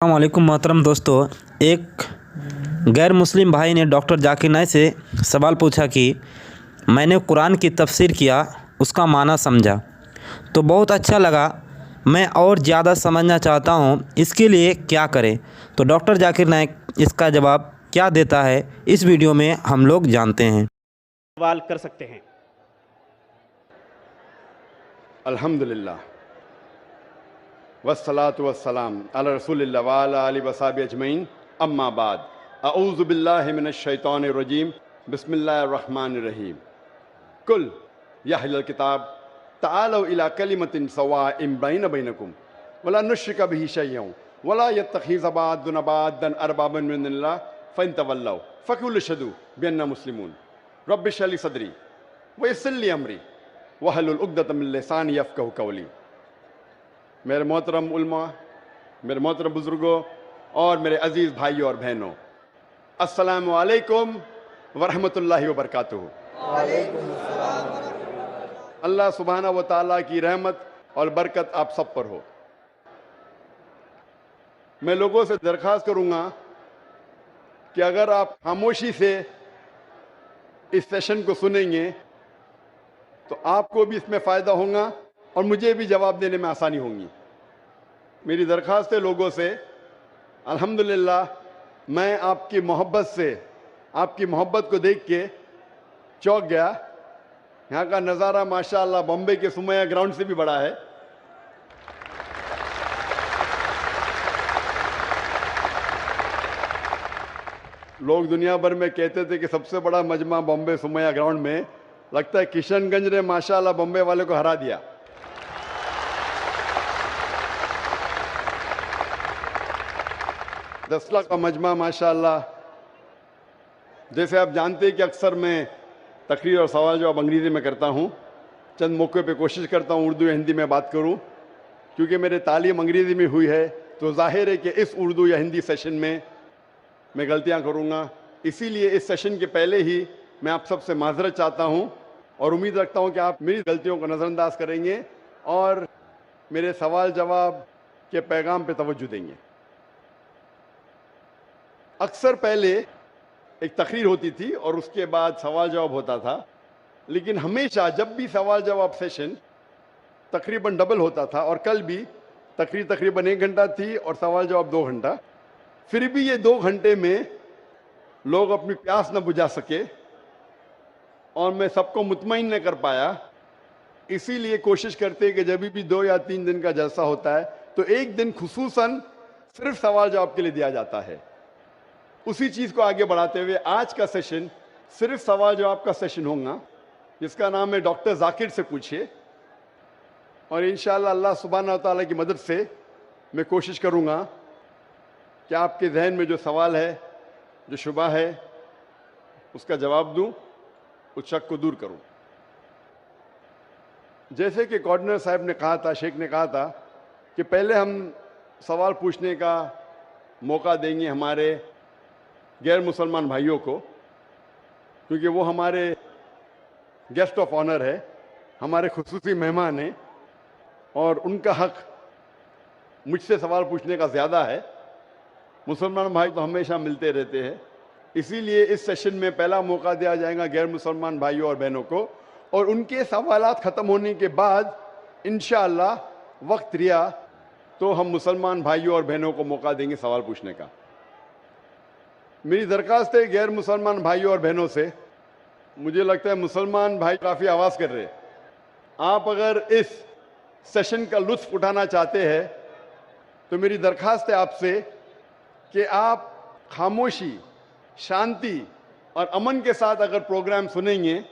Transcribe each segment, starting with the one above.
वालेकुम मोहतरम दोस्तों। एक गैर मुस्लिम भाई ने डॉक्टर जाकिर नाइक से सवाल पूछा कि मैंने कुरान की तफसीर किया, उसका माना समझा तो बहुत अच्छा लगा, मैं और ज़्यादा समझना चाहता हूँ, इसके लिए क्या करें? तो डॉक्टर जाकिर नाइक इसका जवाब क्या देता है, इस वीडियो में हम लोग जानते हैं। सवाल कर सकते हैं। अल्हम्दुलिल्लाह वस्सलातु वस्सलाम अला रसूलिल्लाह व अला आलिहि वसहबिहि अजमईन, अम्मा बाद। अऊज़ु बिल्लाहि मिनश शैतानिर रजीम, बिस्मिल्लाहिर रहमानिर रहीम। कुल या अहलल किताब तआलू इला कलिमतिन सवाइन बैनकुम वला नुश्रिका बिही शैय्अन वला यत्तखिज़ बअदुना बअदन अरबाबन मिन दुनिल्लाह फ़इन तवल्लौ फ़कुलू अशहदू बिअन्ना मुस्लिमून रब्बि इश्रह ली सदरी व यस्सिर ली अमरी वहलुल उक़दतम मिन लिसानी यफ़क़हू क़ौली। मेरे मोहतरम उलमा, मेरे मोहतरम बुज़ुर्गों और मेरे अज़ीज़ भाइयों और बहनों, अस्सलामु अलैकुम वरहमतुल्लाहि वबरकातुहू। अल्लाह सुब्हाना व तआला की रहमत और बरकत आप सब पर हो। मैं लोगों से दरख्वास्त करूँगा कि अगर आप खामोशी से इस सेशन को सुनेंगे तो आपको भी इसमें फ़ायदा होगा और मुझे भी जवाब देने में आसानी होगी। मेरी दरख्वास्त है लोगों से, अल्हम्दुलिल्लाह मैं आपकी मोहब्बत से, आपकी मोहब्बत को देख के चौंक गया। यहाँ का नज़ारा माशाअल्लाह बॉम्बे के सुमैया ग्राउंड से भी बड़ा है। लोग दुनिया भर में कहते थे कि सबसे बड़ा मजमा बॉम्बे सुमैया ग्राउंड में, लगता है किशनगंज ने माशाअल्लाह बॉम्बे वाले को हरा दिया। दसला का मजमा माशाअल्लाह। जैसे आप जानते हैं कि अक्सर मैं तकरीर और सवाल जवाब अंग्रेज़ी में करता हूँ, चंद मौक़े पे कोशिश करता हूँ उर्दू या हिंदी में बात करूँ, क्योंकि मेरी तालीम अंग्रेज़ी में हुई है तो ज़ाहिर है कि इस उर्दू या हिंदी सेशन में मैं गलतियाँ करूँगा। इसीलिए इस सेशन के पहले ही मैं आप सबसे माज़रत चाहता हूँ और उम्मीद रखता हूँ कि आप मेरी गलतियों को नज़रअंदाज करेंगे और मेरे सवाल जवाब के पैगाम पे तवज्जो देंगे। अक्सर पहले एक तकरीर होती थी और उसके बाद सवाल जवाब होता था, लेकिन हमेशा जब भी सवाल जवाब सेशन तकरीबन डबल होता था, और कल भी तकरीर तकरीबन 1 घंटा थी और सवाल जवाब 2 घंटा, फिर भी ये 2 घंटे में लोग अपनी प्यास न बुझा सके और मैं सबको मुतमईन न कर पाया। इसीलिए कोशिश करते हैं कि जब भी 2 या 3 दिन का जलसा होता है तो एक दिन खुसूसन सिर्फ सवाल जवाब के लिए दिया जाता है। उसी चीज़ को आगे बढ़ाते हुए आज का सेशन सिर्फ सवाल जवाब का सेशन होगा, जिसका नाम है डॉक्टर जाकिर से पूछिए। और इंशाअल्लाह अल्लाह सुब्हाना व तआला की मदद से मैं कोशिश करूँगा कि आपके जहन में जो सवाल है, जो शुबा है, उसका जवाब दूँ, उस शक को दूर करूँ। जैसे कि कोऑर्डिनेटर साहब ने कहा था, शेख ने कहा था कि पहले हम सवाल पूछने का मौका देंगे हमारे गैर मुसलमान भाइयों को, क्योंकि वो हमारे गेस्ट ऑफ ऑनर है, हमारे खुसूसी मेहमान हैं और उनका हक मुझसे सवाल पूछने का ज़्यादा है। मुसलमान भाई तो हमेशा मिलते रहते हैं, इसीलिए इस सेशन में पहला मौका दिया जाएगा गैर मुसलमान भाइयों और बहनों को, और उनके सवालात ख़त्म होने के बाद इंशाअल्लाह वक्त रिया तो हम मुसलमान भाइयों और बहनों को मौका देंगे सवाल पूछने का। मेरी दरख्वास्त है गैर मुसलमान भाइयों और बहनों से, मुझे लगता है मुसलमान भाई काफ़ी आवाज़ कर रहे हैं। आप अगर इस सेशन का लुत्फ़ उठाना चाहते हैं तो मेरी दरख्वास्त है आपसे कि आप खामोशी, शांति और अमन के साथ अगर प्रोग्राम सुनेंगे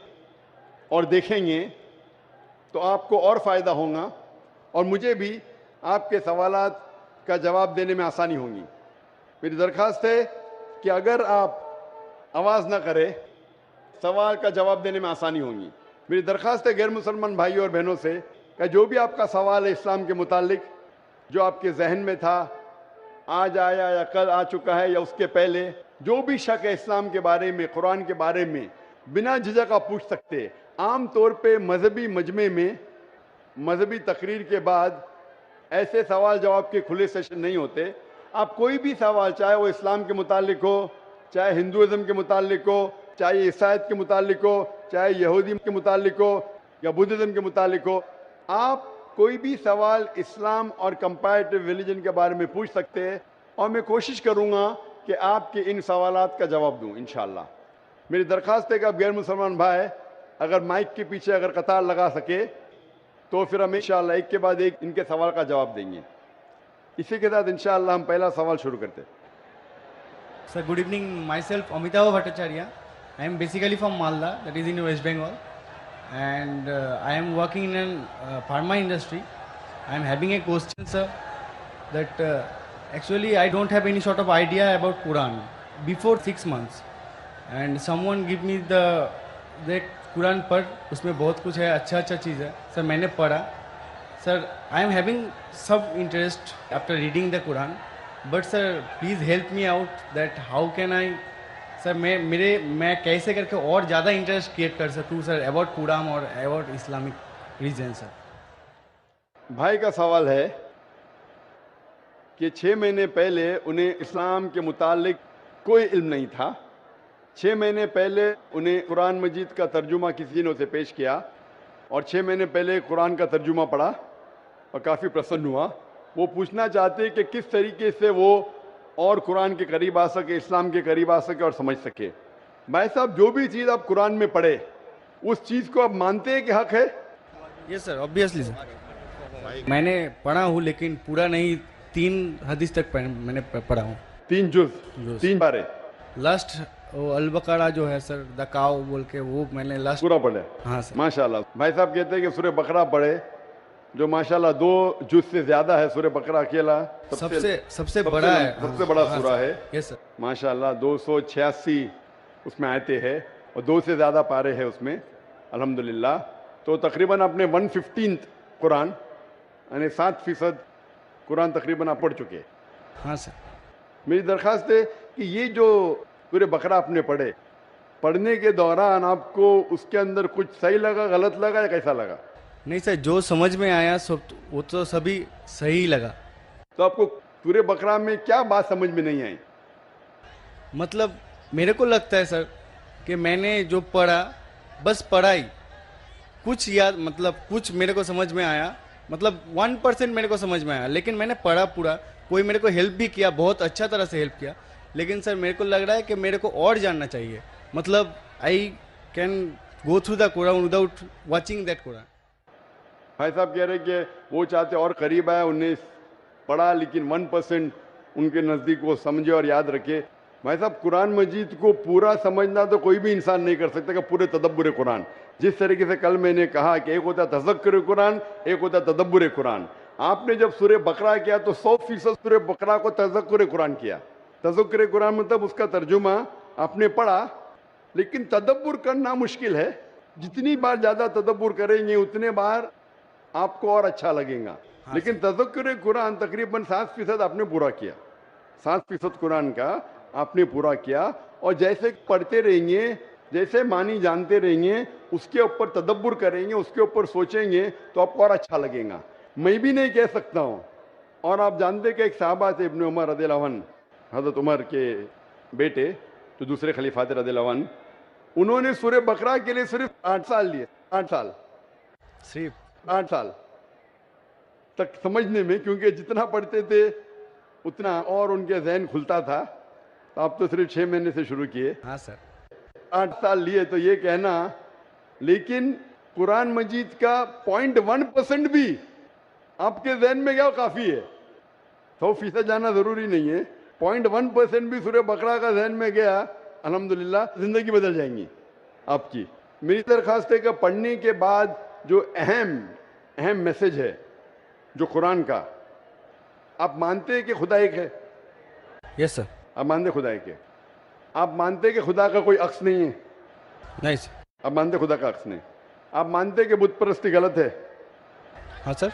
और देखेंगे तो आपको और फ़ायदा होगा और मुझे भी आपके सवालात का जवाब देने में आसानी होगी। मेरी दरख्वास्त है कि अगर आप आवाज़ ना करें, सवाल का जवाब देने में आसानी होगी। मेरी दरख्वास्त है गैर मुसलमान भाइयों और बहनों से कि जो भी आपका सवाल है इस्लाम के मुतालिक, जो आपके जहन में था, आज आया या कल आ चुका है या उसके पहले, जो भी शक है इस्लाम के बारे में, कुरान के बारे में, बिना झिझक आप पूछ सकते हैं। आम तौर पे मजहबी मजमे में मजहबी तकरीर के बाद ऐसे सवाल जवाब के खुले सेशन नहीं होते आप कोई भी सवाल, चाहे वो इस्लाम के मुतालिक हो, चाहे हिंदुइज्म के मुतालिक हो, चाहे ईसाईयत के मुतालिक हो, चाहे यहूदी के मुतालिक हो या बुद्धिज्म के मुतालिक हो, आप कोई भी सवाल इस्लाम और कंपैरेटिव रिलीजन के बारे में पूछ सकते हैं और मैं कोशिश करूंगा कि आपके इन सवालात का जवाब दूं इंशाअल्लाह। मेरी दरख्वास्त है कि आप गैर मुसलमान भाई अगर माइक के पीछे अगर कतार लगा सके तो फिर हम इंशाअल्लाह एक के बाद एक इनके सवाल का जवाब देंगे। इसी के साथ इंशाअल्लाह हम पहला सवाल शुरू करते हैं। Sir, good evening. Myself, Amitabh Bhattacharya. I am basically from Malda, that is in West Bengal, and I am working in a pharma industry. I am having a question, sir, that actually I don't have any sort of idea about Quran before 6 months, and someone give me the Quran पढ़, उसमें बहुत कुछ है, अच्छा अच्छा चीज़ है sir, मैंने पढ़ा सर। आई एम हैविंग सब interest after reading the Quran, but sir please help me out that how can I sir, मैं कैसे करके और ज़्यादा इंटरेस्ट क्रिएट कर सकूँ सर अबाउट कुरान और अबाउट इस्लामिक रीजन। सर भाई का सवाल है कि 6 महीने पहले उन्हें इस्लाम के मुतालिक कोई इल्म नहीं था। 6 महीने पहले उन्हें कुरान मजीद का तर्जुमा किसी ने उसे पेश किया और 6 महीने पहले कुरान का तर्जुमा पढ़ा और काफ़ी प्रसन्न हुआ। वो पूछना चाहते हैं कि किस तरीके से वो और कुरान के करीब आ सके, इस्लाम के करीब आ सके और समझ सके। भाई साहब, जो भी चीज़ आप कुरान में पढ़े उस चीज़ को आप मानते हैं कि हक है? Yes sir, obviously sir. मैंने पढ़ा हूँ लेकिन पूरा नहीं, 3 हदीस तक मैंने पढ़ा हूँ। 3 जुज़, 3 बारे। लास्ट अल बकरा जो है सर, द काव बोल के, वो मैंने लास्ट पूरा पढ़े। हाँ सर। माशाल्लाह। भाई साहब कहते हैं कि सूरह बकरा पढ़े, जो माशाल्लाह 2 जुज़ से ज्यादा है। सूरह बकरा अकेला सबसे बड़ा है, सबसे बड़ा सूरा है। Yes sir. माशाल्लाह 286 उसमें आयते हैं और 2 से ज़्यादा पारे हैं उसमें, अल्हम्दुलिल्लाह। तो तकरीबन आपने 1/15 कुरान यानी 7% कुरान तकरीबन आप पढ़ चुके हैं। हाँ सर। मेरी दरख्वास्त है कि ये जो सूरह बकरा आपने पढ़े, पढ़ने के दौरान आपको उसके अंदर कुछ सही लगा, गलत लगा या कैसा लगा? नहीं सर, जो समझ में आया सब वो तो सभी सही लगा। तो आपको सूरह बकरा में क्या बात समझ में नहीं आई? मतलब मेरे को लगता है सर कि मैंने जो पढ़ा बस पढ़ाई, कुछ याद, मतलब कुछ मेरे को समझ में आया, मतलब 1% मेरे को समझ में आया, लेकिन मैंने पढ़ा पूरा। कोई मेरे को हेल्प भी किया, बहुत अच्छा तरह से हेल्प किया, लेकिन सर मेरे को लग रहा है कि मेरे को और जानना चाहिए। मतलब I can go through the Quran without watching that Quran. भाई साहब कह रहे कि वो चाहते और करीब आए, उन्हें पढ़ा लेकिन 1% उनके नज़दीक वो समझे और याद रखे। भाई साहब, कुरान मजीद को पूरा समझना तो कोई भी इंसान नहीं कर सकता कि पूरे तदब्बुर कुरान। जिस तरीके से कल मैंने कहा कि एक होता है तज़क्कुर कुरान, एक होता है तदब्बुर कुरान। आपने जब सूरह बकरा किया तो 100% सूरह बकरा को तज़क्कुर कुरान किया। तज़क्कुर कुरान मतलब उसका तर्जुमा आपने पढ़ा, लेकिन तदब्बुर करना मुश्किल है। जितनी बार ज़्यादा तदब्बुर करेंगे उतने बार आपको और अच्छा लगेगा। लेकिन तज़क्कुर कुरान तकरीबन 7% आपने पूरा किया। 7% कुरान का आपने पूरा किया और जैसे पढ़ते रहेंगे, जैसे मानी जानते रहेंगे, उसके ऊपर तदब्बुर करेंगे, उसके ऊपर सोचेंगे तो आपको और अच्छा लगेगा। मैं भी नहीं कह सकता हूँ। और आप जानते कि एक साहबा थे इब्न उमर रज़ियल्लाहु अन्हु, हज़रत उमर के बेटे जो दूसरे खलीफा थे रज़ियल्लाहु अन्हु, उन्होंने सूरह बकरा के लिए सिर्फ 8 साल लिए। 8 साल, सिर्फ 8 साल तक समझने में, क्योंकि जितना पढ़ते थे उतना और उनके जहन खुलता था। तो आप तो सिर्फ 6 महीने से शुरू किए। हाँ सर। 8 साल लिए तो ये कहना, लेकिन कुरान मजीद का 0.1% भी आपके जहन में क्या काफ़ी है। 100% जाना ज़रूरी नहीं है। 0.1% भी सूरह बकरा का जहन में गया, अल्हम्दुलिल्लाह ज़िंदगी बदल जाएंगी आपकी। मेरी दरख्वास्त है कि पढ़ने के बाद जो अहम मैसेज है जो कुरान का, आप मानते हैं कि खुदा एक है? Yes sir. आप मानते खुदा एक है? आप मानते कि खुदा का कोई अक्स नहीं है? नहीं सर। आप मानते खुदा का अक्स नहीं? आप मानते कि बुत परस्ती गलत है? हाँ सर।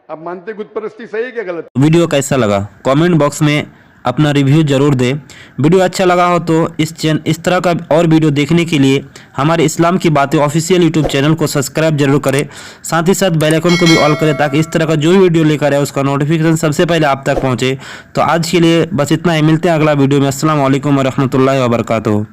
आप मानते बुत परस्ती सही है क्या गलत? वीडियो कैसा लगा कमेंट बॉक्स में अपना रिव्यू ज़रूर दें। वीडियो अच्छा लगा हो तो इस तरह का और वीडियो देखने के लिए हमारे इस्लाम की बातें ऑफिशियल यूट्यूब चैनल को सब्सक्राइब जरूर करें। साथ ही साथ बेल आइकन को भी ऑल करें ताकि इस तरह का जो भी वीडियो लेकर आए उसका नोटिफिकेशन सबसे पहले आप तक पहुँचे। तो आज के लिए बस इतना ही, मिलते हैं अगला वीडियो में। अस्सलाम वालेकुम व रहमतुल्लाहि व बरकातुहू।